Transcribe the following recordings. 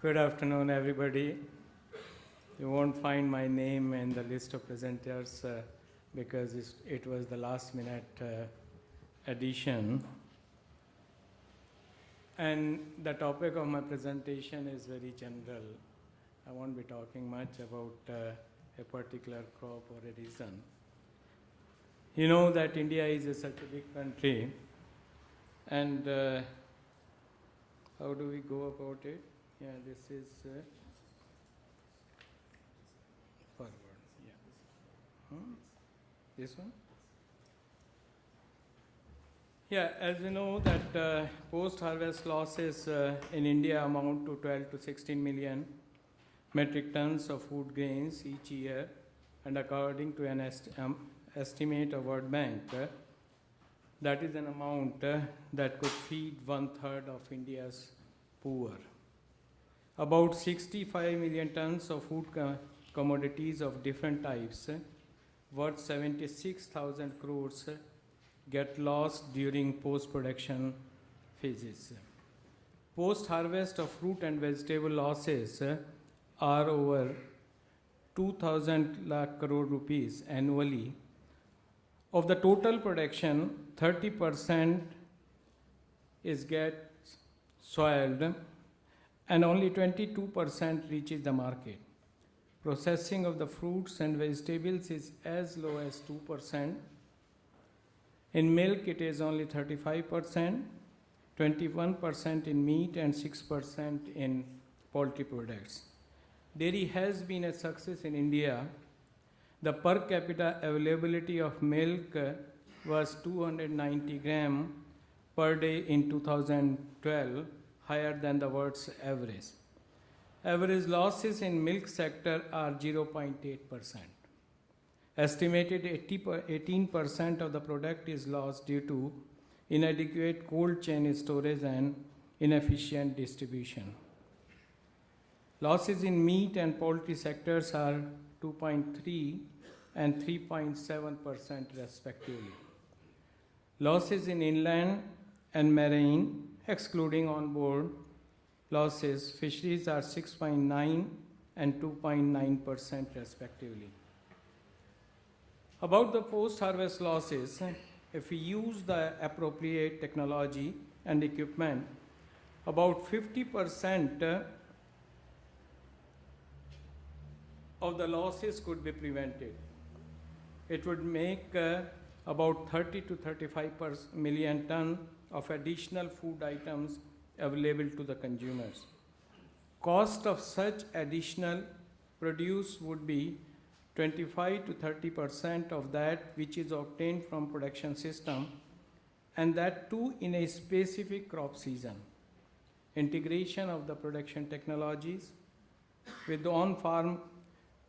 Good afternoon, everybody. You won't find my name in the list of presenters because it was the last minute addition. And the topic of my presentation is very general. I won't be talking much about a particular crop or a region. You know that India is such a big country, and how do we go about it? Yeah, this is forward. Yeah. This one? Yeah, as we know that post-harvest losses in India amount to 12 to 16 million metric tons of food grains each year, and according to an estimate of World Bank, that is an amount that could feed 1/3 of India's poor. About 65 million tons of food commodities of different types, worth 76,000 crores, get lost during post-production phases. Post-harvest of fruit and vegetable losses are over 2,000 lakh crore rupees annually. Of the total production, 30% gets soiled, and only 22% reaches the market. Processing of the fruits and vegetables is as low as 2%. In milk, it is only 35%, 21% in meat, and 6% in poultry products. Dairy has been a success in India. The per capita availability of milk was 290 grams per day in 2012, higher than the world's average. Average losses in milk sector are 0.8%. Estimated 18% of the product is lost due to inadequate cold chain storage and inefficient distribution. Losses in meat and poultry sectors are 2.3 and 3.7% respectively. Losses in inland and marine, excluding on-board losses, fisheries are 6.9 and 2.9% respectively. About the post-harvest losses, if we use the appropriate technology and equipment, about 50% of the losses could be prevented. It would make about 30 to 35 million tons of additional food items available to the consumers. Cost of such additional produce would be 25 to 30% of that which is obtained from production system, and that too in a specific crop season. Integration of the production technologies with on-farm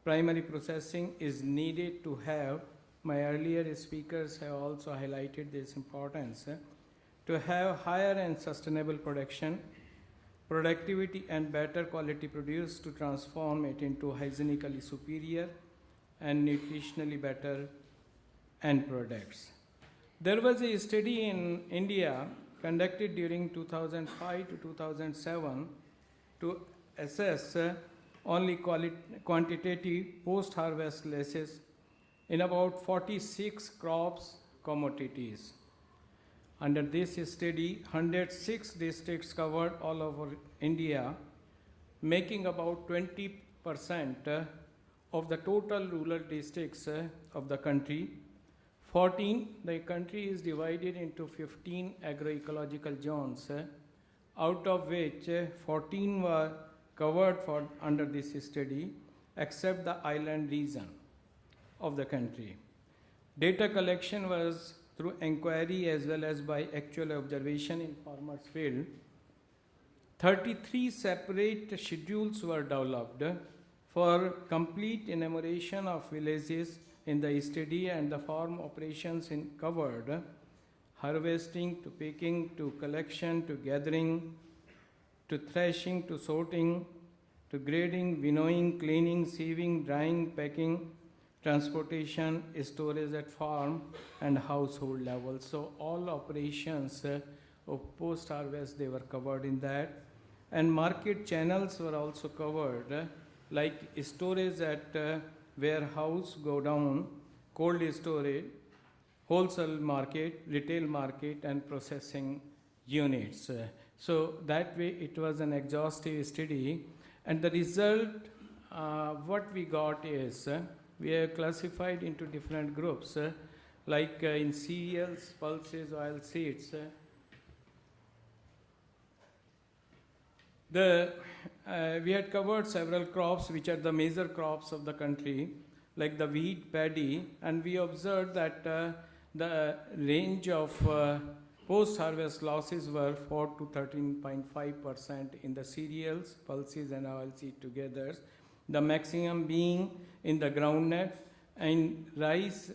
primary processing is needed to have, my earlier speakers have also highlighted this importance, to have higher and sustainable production, productivity and better quality produce to transform it into hygienically superior and nutritionally better end products. There was a study in India conducted during 2005 to 2007 to assess only quantitative post-harvest losses in about 46 crops commodities. Under this study, 106 districts covered all over India, making about 20% of the total rural districts of the country. The country is divided into 15 agroecological zones, out of which 14 were covered under this study, except the island region of the country. Data collection was through inquiry as well as by actual observation in farmers' field. 33 separate schedules were developed for complete enumeration of villages in the study and the farm operations covered, harvesting to picking to collection to gathering to threshing to sorting to grading, winnowing, cleaning, sieving, drying, packing, transportation, storage at farm and household level. So all operations of post-harvest, they were covered in that. and market channels were also covered, like storage at warehouse, go down, cold storage, wholesale market, retail market, and processing units. So that way it was an exhaustive study, and the result, what we got is, we have classified into different groups, like in cereals, pulses, oil seeds. We had covered several crops which are the major crops of the country, like the wheat, paddy, and we observed that the range of post-harvest losses were 4 to 13.5% in the cereals, pulses, and oilseed together. The maximum being in the groundnut and rice,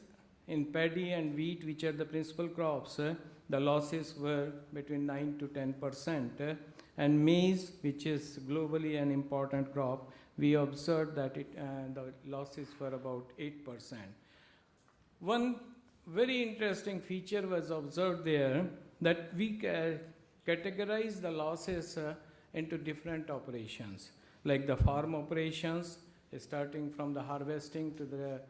in paddy and wheat, which are the principal crops. The losses were between 9 to 10%. And maize, which is globally an important crop, we observed that the losses were about 8%. One very interesting feature was observed there, that we categorize the losses into different operations, like the farm operations, starting from the harvesting to the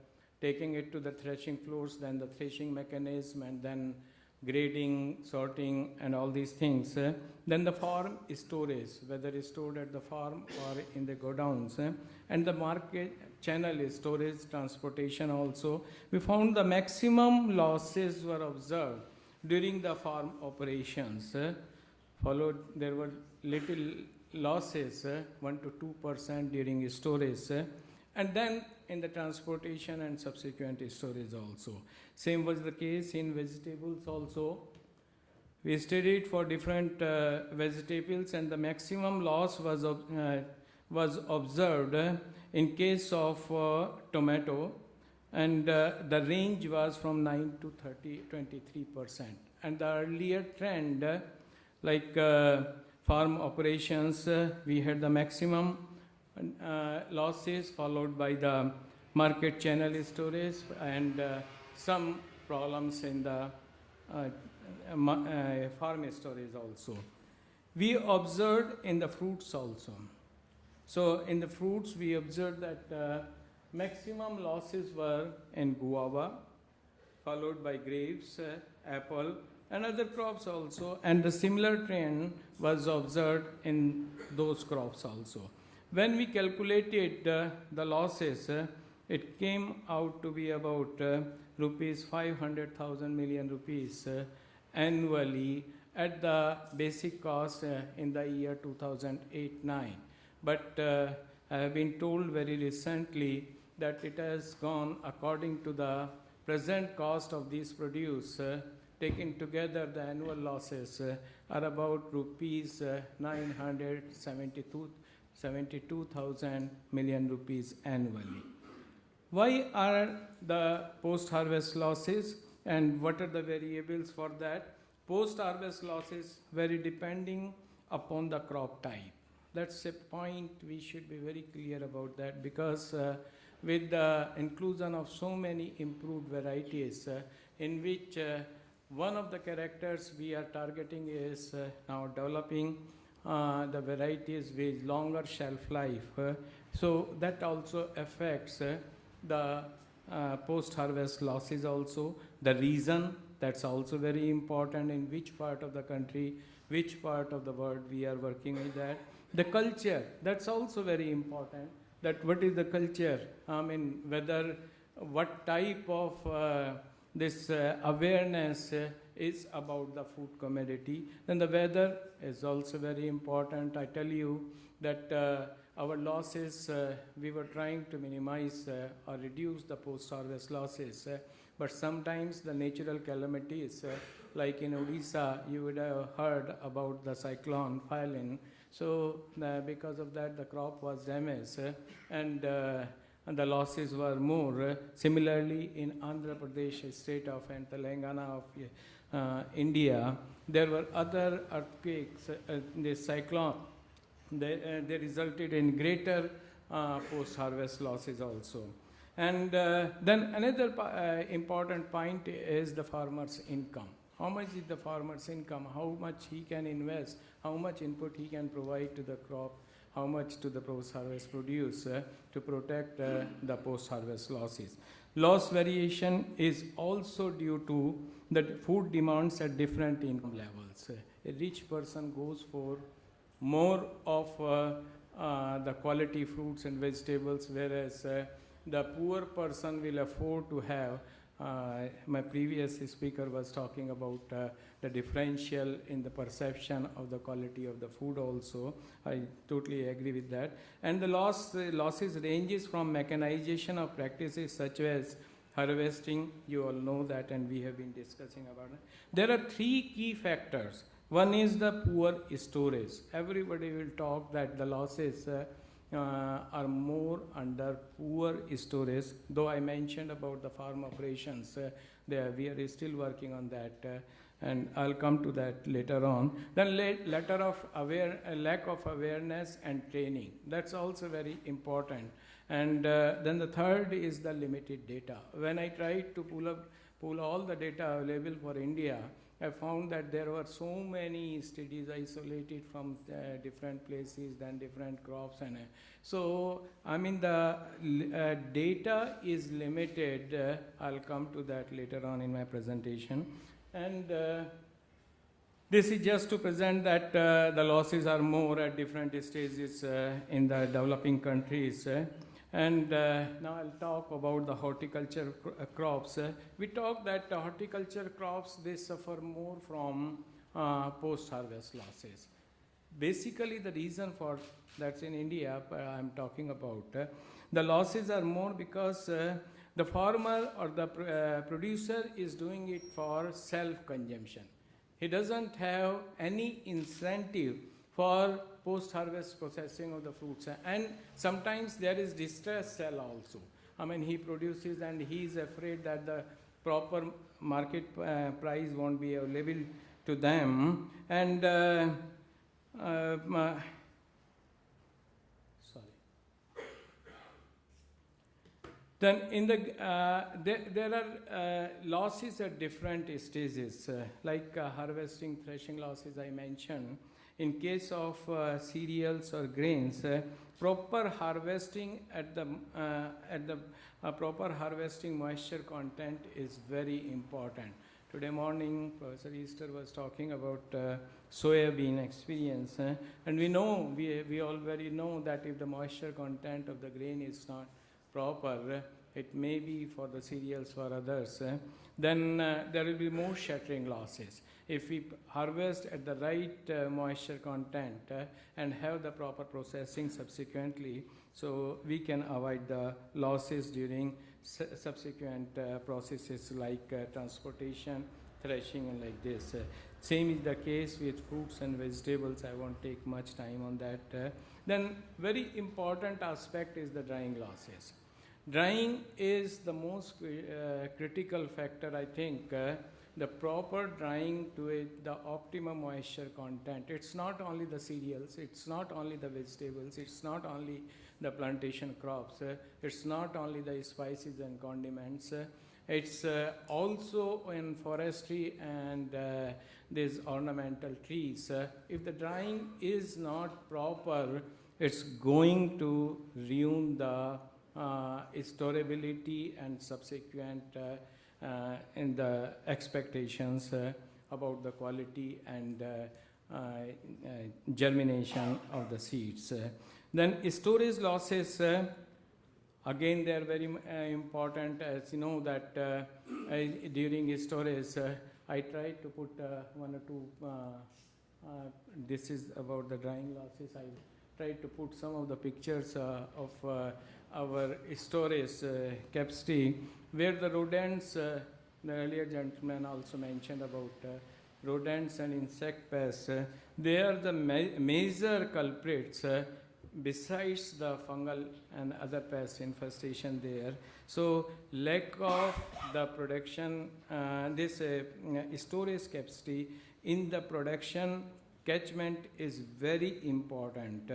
taking it to the threshing floors, then the threshing mechanism, and then grading, sorting, and all these things. Then the farm storage, whether it's stored at the farm or in the godowns, and the market channel storage, transportation also. We found the maximum losses were observed during the farm operations. Followed, there were little losses, 1 to 2% during storage, and then in the transportation and subsequent storage also. Same was the case in vegetables also. We studied for different vegetables, and the maximum loss was observed in case of tomato, and the range was from 9 to 23%. And the earlier trend, like farm operations, we had the maximum losses, followed by the market channel storage, and some problems in the farm storage also. We observed in the fruits also. So in the fruits, we observed that maximum losses were in guava, followed by grapes, apple, and other crops also, and the similar trend was observed in those crops also. When we calculated the losses, it came out to be about rupees 500,000 million rupees annually at the basic cost in the year 2008-9. But I have been told very recently that it has gone, according to the present cost of these produce, taken together the annual losses are about rupees 972,000 million rupees annually. Why are the post-harvest losses, and what are the variables for that? Post-harvest losses vary depending upon the crop type. That's a point we should be very clear about that, because with the inclusion of so many improved varieties, in which one of the characters we are targeting is now developing the varieties with longer shelf life. So that also affects the post-harvest losses also. The reason, that's also very important, in which part of the country, which part of the world we are working with that. The culture, that's also very important, that what is the culture, I mean, whether, what type of this awareness is about the food commodity. Then the weather is also very important. I tell you that our losses, we were trying to minimize or reduce the post-harvest losses, but sometimes the natural calamities, like in Odisha, you would have heard about the cyclone Phylline. So because of that, the crop was damaged, and the losses were more. Similarly, in Andhra Pradesh state of and Telangana of India, there were other earthquakes, the cyclone. They resulted in greater post-harvest losses also. And then another important point is the farmer's income. how much is the farmer's income, how much he can invest, how much input he can provide to the crop, how much to the post-harvest produce to protect the post-harvest losses. Loss variation is also due to the food demands at different income levels. A rich person goes for more of the quality fruits and vegetables, whereas the poor person will afford to have, my previous speaker was talking about the differential in the perception of the quality of the food also. I totally agree with that. And the losses ranges from mechanization of practices such as harvesting, you all know that, and we have been discussing about it. There are three key factors. One is the poor storage. Everybody will talk that the losses are more under poor storage, though I mentioned about the farm operations. We are still working on that, and I'll come to that later on. Then lack of awareness and training. That's also very important. And then the third is the limited data. When I tried to pull all the data available for India, I found that there were so many studies isolated from different places, then different crops. And so, I mean, the data is limited. I'll come to that later on in my presentation. And this is just to present that the losses are more at different stages in the developing countries. And now I'll talk about the horticulture crops. We talk that horticulture crops, they suffer more from post-harvest losses. Basically, the reason for that's in India, I'm talking about, the losses are more because the farmer or the producer is doing it for self-consumption. He doesn't have any incentive for post-harvest processing of the fruits. And sometimes there is distress sell also. I mean, he produces and he is afraid that the proper market price won't be available to them. And then in the there are losses at different stages, like harvesting, threshing losses I mentioned. In case of cereals or grains, proper harvesting at the proper harvesting moisture content is very important. Today morning, Professor Easter was talking about soybean experience, and we know, we already know that if the moisture content of the grain is not proper, it may be for the cereals for others, then there will be more shattering losses. If we harvest at the right moisture content and have the proper processing subsequently, so we can avoid the losses during subsequent processes like transportation, threshing, and like this. Same is the case with fruits and vegetables. I won't take much time on that. Then very important aspect is the drying losses. Drying is the most critical factor, I think. The proper drying to it, the optimum moisture content. It's not only the cereals, it's not only the vegetables, it's not only the plantation crops, it's not only the spices and condiments, it's also in forestry and these ornamental trees. If the drying is not proper, it's going to ruin the storability and subsequent in the expectations about the quality and germination of the seeds. Then storage losses, again they are very important. As you know that during storage, I tried to put one or two, this is about the drying losses. I tried to put some of the pictures of our storage capacity, where the rodents, the earlier gentleman also mentioned about rodents and insect pests, they are the major culprits besides the fungal and other pest infestation there. So lack of the production, this storage capacity in the production catchment is very important.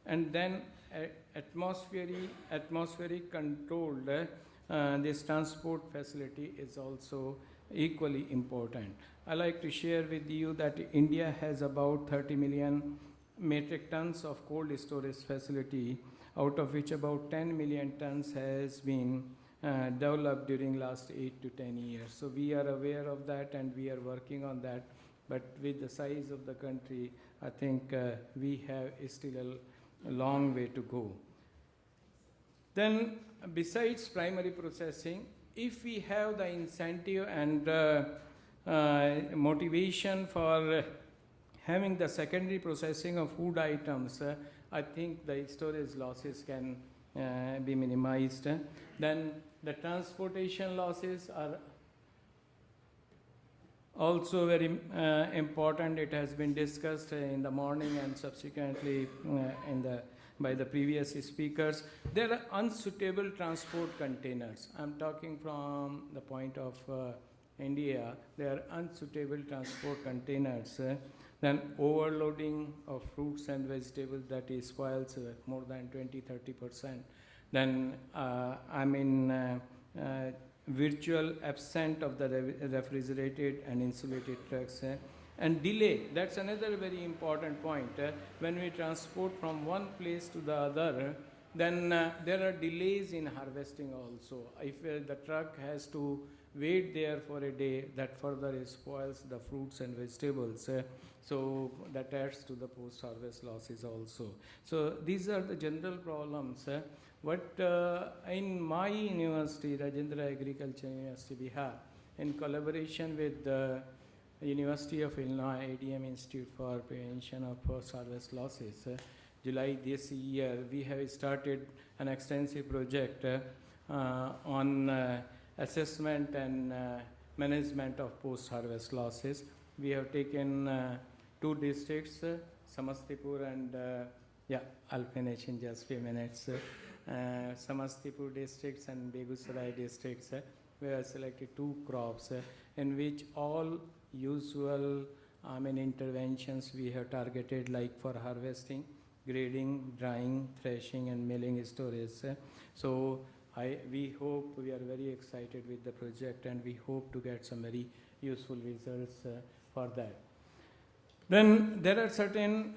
And then atmospheric controlled, this transport facility is also equally important. I like to share with you that India has about 30 million metric tons of cold storage facility, out of which about 10 million tons has been developed during last 8 to 10 years. So we are aware of that and we are working on that. But with the size of the country, I think we have still a long way to go. Then besides primary processing, if we have the incentive and motivation for having the secondary processing of food items, I think the storage losses can be minimized. Then the transportation losses are also very important. It has been discussed in the morning and subsequently by the previous speakers. There are unsuitable transport containers. I'm talking from the point of India. There are unsuitable transport containers. Then overloading of fruits and vegetables that is spoils more than 20-30%. Then virtual absent of the refrigerated and insulated trucks. And delay, that's another very important point. When we transport from one place to the other, then there are delays in harvesting also. If the truck has to wait there for a day, that further spoils the fruits and vegetables. So that adds to the post-harvest losses also. So these are the general problems. What in my university, Rajendra Agriculture University, Bihar, in collaboration with the University of Illinois ADM Institute for Prevention of Post-Harvest Losses, July this year, we have started an extensive project on assessment and management of post-harvest losses. We have taken 2 districts, Samastipur and, I'll finish in just few minutes. Samastipur districts and Begusarai districts, we have selected 2 crops in which all usual interventions we have targeted, like for harvesting, grading, drying, threshing and milling storage. So we hope, we are very excited with the project and we hope to get some very useful results for that. Then there are certain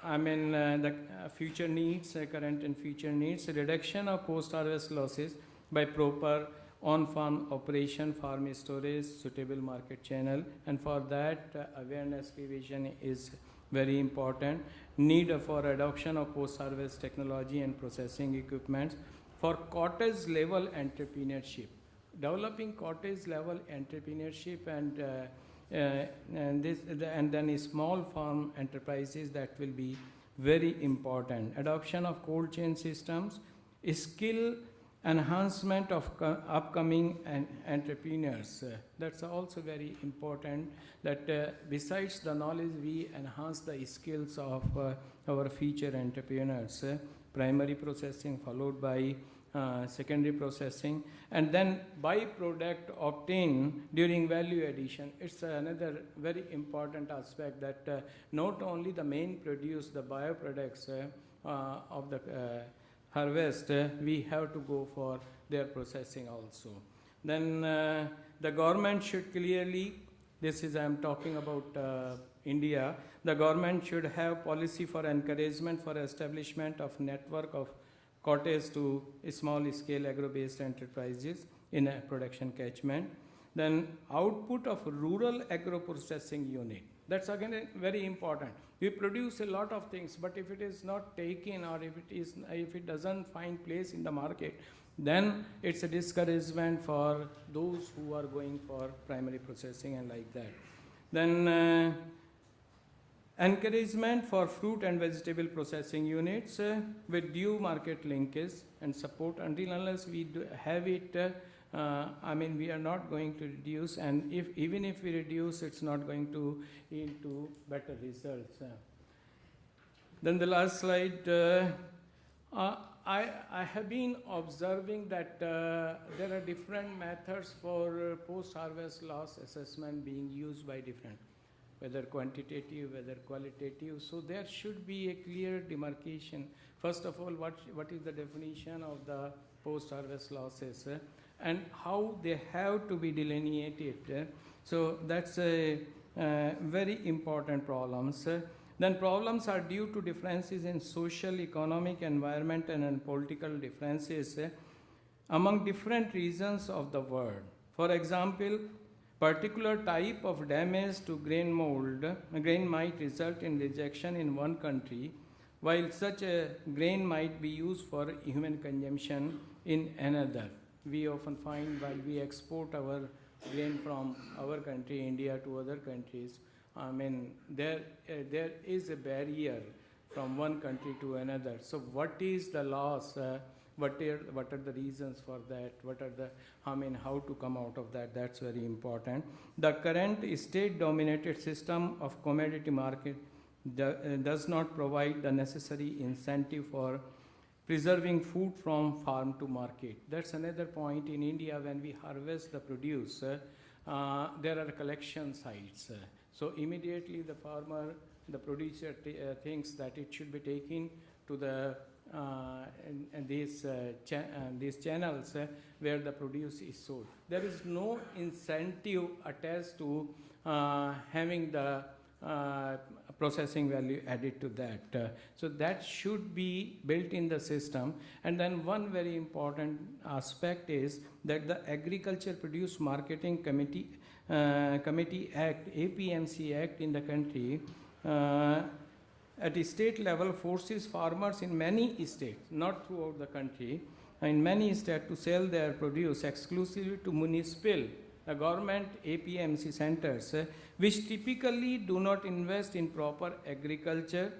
the future needs, current and future needs, reduction of post-harvest losses by proper on-farm operation, farm storage, suitable market channel, and for that awareness creation is very important. Need for adoption of post-harvest technology and processing equipment for cottage level entrepreneurship. Developing cottage level entrepreneurship and then small farm enterprises, that will be very important. Adoption of cold chain systems, skill enhancement of upcoming entrepreneurs. That's also very important, that besides the knowledge, we enhance the skills of our future entrepreneurs. Primary processing followed by secondary processing, and then byproduct obtained during value addition. It's another very important aspect, that not only the main produce, the bioproducts of the harvest, we have to go for their processing also. Then the government should clearly, this is I am talking about India, the government should have policy for encouragement for establishment of network of cottage to small scale agro-based enterprises in a production catchment. Then output of rural agro-processing unit. That's again very important. We produce a lot of things, but if it is not taken or if it doesn't find place in the market, then it's a discouragement for those who are going for primary processing and like that. Then encouragement for fruit and vegetable processing units with due market linkage and support. Until unless we have it, we are not going to reduce, and even if we reduce, it's not going to yield to better results. Then the last slide, I have been observing that there are different methods for post-harvest loss assessment being used by different, whether quantitative, whether qualitative. So there should be a clear demarcation. First of all, what is the definition of the post-harvest losses? and how they have to be delineated. So that's a very important problems. Then problems are due to differences in social, economic, environmental, and political differences among different regions of the world. For example, particular type of damage to grain might result in rejection in one country, while such a grain might be used for human consumption in another. We often find while we export our grain from our country, India, to other countries, I mean, there is a barrier from one country to another. So what is the loss? What are the reasons for that? What are the, how to come out of that? That's very important. The current state-dominated system of commodity market does not provide the necessary incentive for preserving food from farm to market. That's another point. In India, when we harvest the produce, there are collection sites. So immediately the farmer, the producer thinks that it should be taken to the these channels where the produce is sold. There is no incentive attached to having the processing value added to that. So that should be built in the system. And then one very important aspect is that the Agriculture Produce Marketing Committee Act, APMC Act in the country, at the state level forces farmers in many states, not throughout the country, in many states to sell their produce exclusively to municipal, government APMC centers, which typically do not invest in proper agriculture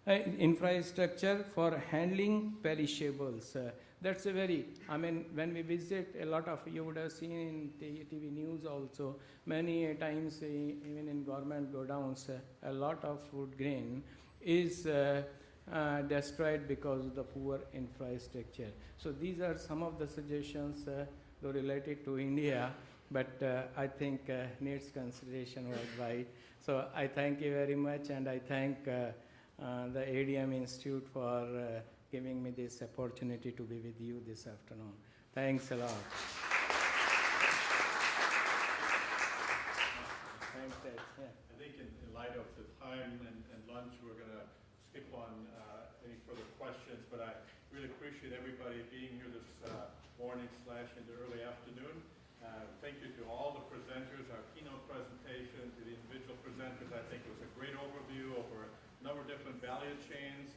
infrastructure for handling perishables. That's a very, when we visit a lot of, you would have seen in TV news also, many times even in government godowns, a lot of food grain is destroyed because of the poor infrastructure. So these are some of the suggestions though related to India, but I think needs consideration worldwide. So I thank you very much, and I thank the ADM Institute for giving me this opportunity to be with you this afternoon. Thanks a lot. Thanks, Ed. Yeah. I think in light of the time and lunch, we're going to skip on any further questions, but I really appreciate everybody being here this morning / in the early afternoon. Thank you to all the presenters, our keynote presentation, to the individual presenters. I think it was a great overview over a number of different value chains,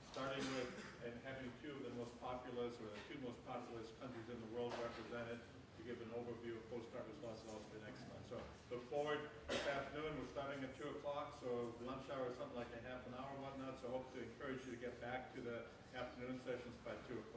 starting with and having two of the most populous, or the two most populous countries in the world represented, to give an overview of post-harvest loss has also been excellent. So look forward this afternoon. We're starting at 2 o'clock, so lunch hour is something like a half an hour or whatnot, so I hope to encourage you to get back to the afternoon sessions by 2 o'clock.